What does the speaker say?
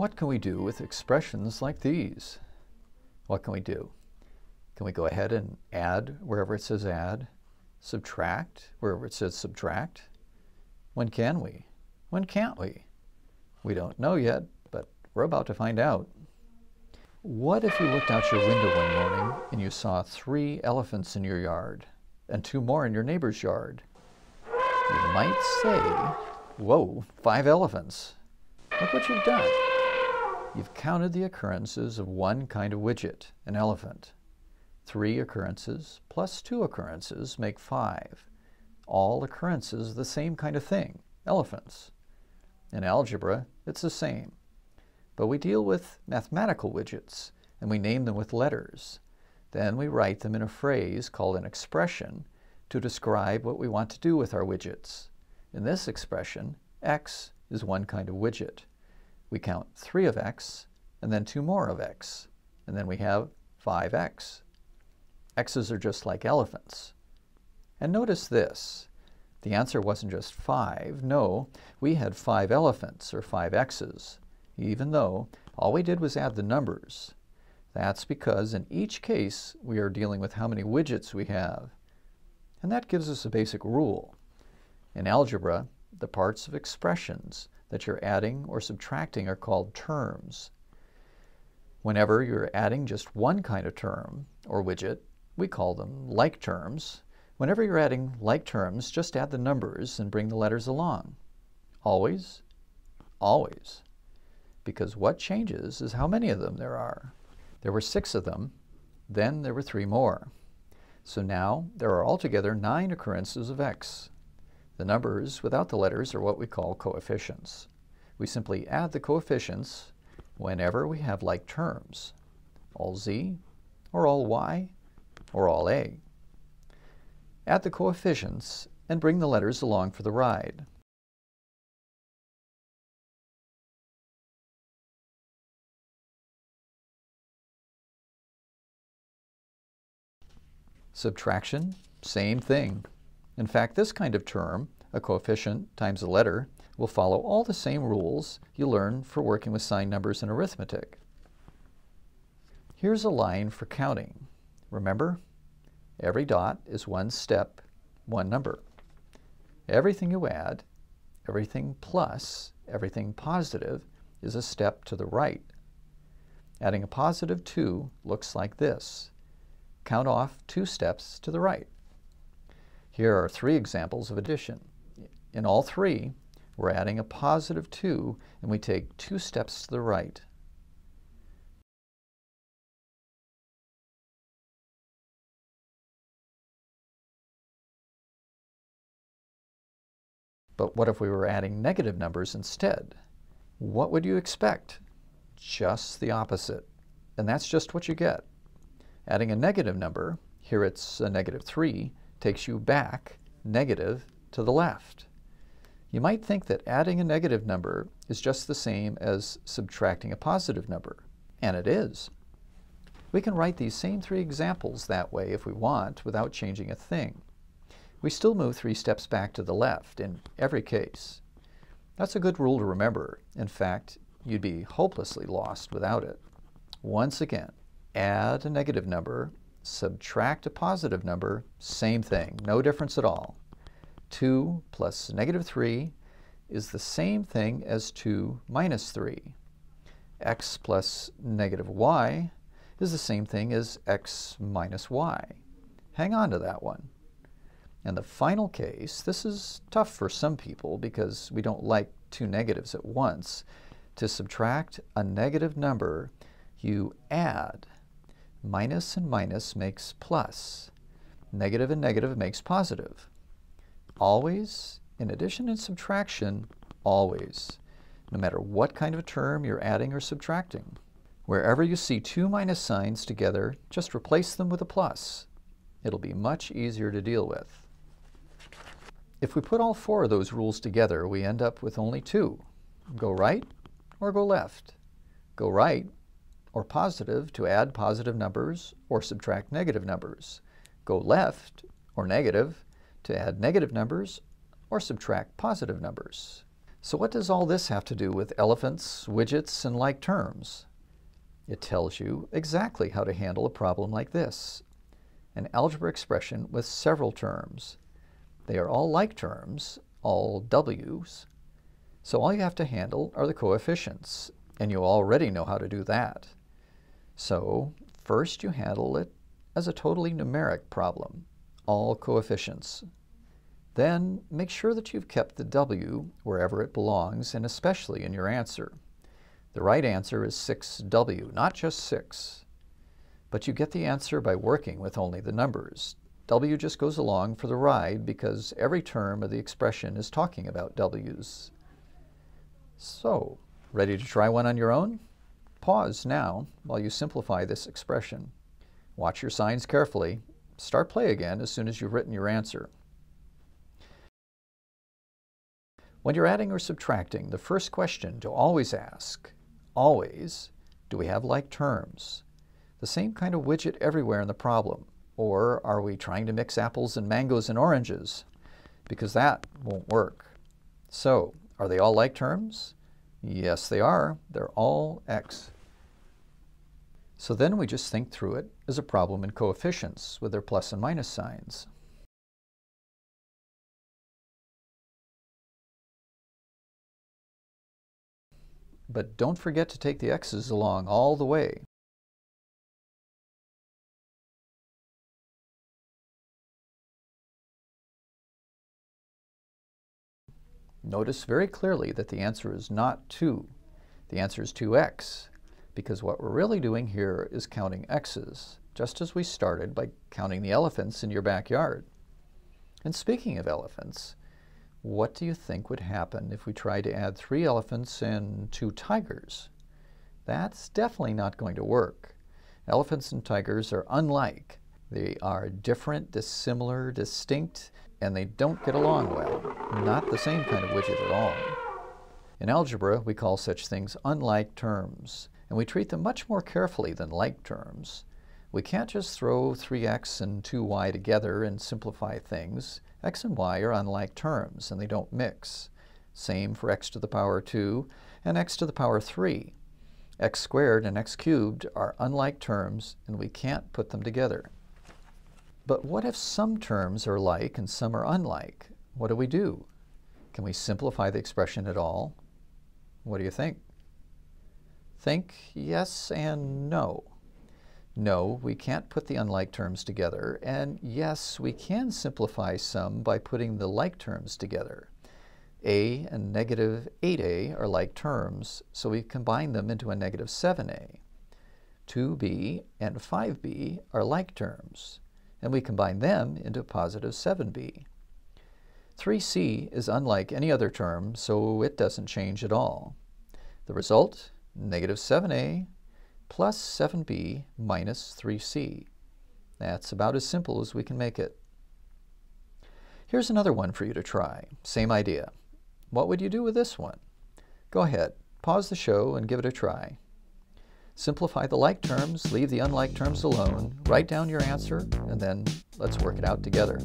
What can we do with expressions like these? What can we do? Can we go ahead and add wherever it says add, subtract wherever it says subtract? When can we? When can't we? We don't know yet, but we're about to find out. What if you looked out your window one morning and you saw 3 elephants in your yard and 2 more in your neighbor's yard? You might say, whoa, 5 elephants. Look what you've done. You've counted the occurrences of one kind of widget, an elephant. 3 occurrences plus 2 occurrences make 5. All occurrences the same kind of thing, elephants. In algebra, it's the same. But we deal with mathematical widgets, and we name them with letters. Then we write them in a phrase called an expression to describe what we want to do with our widgets. In this expression, x is one kind of widget. We count 3 of x, and then 2 more of x, and then we have 5x. X's are just like elephants. And notice this. The answer wasn't just 5. No, we had 5 elephants, or 5 x's, even though all we did was add the numbers. That's because in each case we are dealing with how many widgets we have. And that gives us a basic rule. In algebra, the parts of expressions that you're adding or subtracting are called terms. Whenever you're adding just one kind of term or widget, we call them like terms. Whenever you're adding like terms, just add the numbers and bring the letters along. Always, always. Because what changes is how many of them there are. There were 6 of them, then there were 3 more. So now there are altogether 9 occurrences of x. The numbers without the letters are what we call coefficients. We simply add the coefficients whenever we have like terms, all z, or all y, or all a. Add the coefficients and bring the letters along for the ride. Subtraction, same thing. In fact, this kind of term, a coefficient times a letter, will follow all the same rules you learn for working with signed numbers in arithmetic. Here's a line for counting. Remember, every dot is one step, one number. Everything you add, everything plus, everything positive, is a step to the right. Adding a positive 2 looks like this. Count off 2 steps to the right. Here are 3 examples of addition. In all 3, we're adding a positive 2, and we take 2 steps to the right. But what if we were adding negative numbers instead? What would you expect? Just the opposite. And that's just what you get. Adding a negative number, here it's a negative 3, takes you back, negative, to the left. You might think that adding a negative number is just the same as subtracting a positive number, and it is. We can write these same 3 examples that way if we want without changing a thing. We still move 3 steps back to the left in every case. That's a good rule to remember. In fact, you'd be hopelessly lost without it. Once again, add a negative number, subtract a positive number, same thing, no difference at all. 2 plus negative 3 is the same thing as 2 minus 3. X plus negative y is the same thing as x minus y. Hang on to that one. And the final case, this is tough for some people because we don't like 2 negatives at once. To subtract a negative number, you add. Minus and minus makes plus. Negative and negative makes positive. Always, in addition and subtraction, always. No matter what kind of a term you're adding or subtracting. Wherever you see 2 minus signs together, just replace them with a plus. It'll be much easier to deal with. If we put all 4 of those rules together, we end up with only 2. Go right or go left. Go right or positive to add positive numbers or subtract negative numbers. Go left or negative to add negative numbers or subtract positive numbers. So what does all this have to do with elephants, widgets, and like terms? It tells you exactly how to handle a problem like this. An algebra expression with several terms. They are all like terms, all w's. So all you have to handle are the coefficients, and you already know how to do that. So first you handle it as a totally numeric problem, all coefficients. Then make sure that you've kept the w wherever it belongs, and especially in your answer. The right answer is 6w, not just 6. But you get the answer by working with only the numbers. W just goes along for the ride because every term of the expression is talking about w's. So, ready to try one on your own? Pause now while you simplify this expression. Watch your signs carefully. Start play again as soon as you've written your answer. When you're adding or subtracting, the first question to always ask, do we have like terms? The same kind of widget everywhere in the problem? Or are we trying to mix apples and mangoes and oranges? Because that won't work. So, are they all like terms? Yes, they are. They're all x. So then we just think through it as a problem in coefficients with their plus and minus signs. But don't forget to take the x's along all the way. Notice very clearly that the answer is not 2. The answer is 2x, because what we're really doing here is counting x's, just as we started by counting the elephants in your backyard. And speaking of elephants, what do you think would happen if we tried to add 3 elephants and 2 tigers? That's definitely not going to work. Elephants and tigers are unlike. They are different, dissimilar, distinct, and they don't get along well. Not the same kind of widget at all. In algebra, we call such things unlike terms, and we treat them much more carefully than like terms. We can't just throw 3x and 2y together and simplify things. X and y are unlike terms, and they don't mix. Same for x to the power 2 and x to the power 3. X squared and x cubed are unlike terms, and we can't put them together. But what if some terms are like and some are unlike? What do we do? Can we simplify the expression at all? What do you think? Think yes and no. No, we can't put the unlike terms together, and yes, we can simplify some by putting the like terms together. A and negative 8a are like terms, so we combine them into a negative 7a. 2b and 5b are like terms, and we combine them into positive 7b. 3c is unlike any other term, so it doesn't change at all. The result, negative 7a plus 7b minus 3c. That's about as simple as we can make it. Here's another one for you to try. Same idea. What would you do with this one? Go ahead, pause the show and give it a try. Simplify the like terms, leave the unlike terms alone, write down your answer, and then let's work it out together.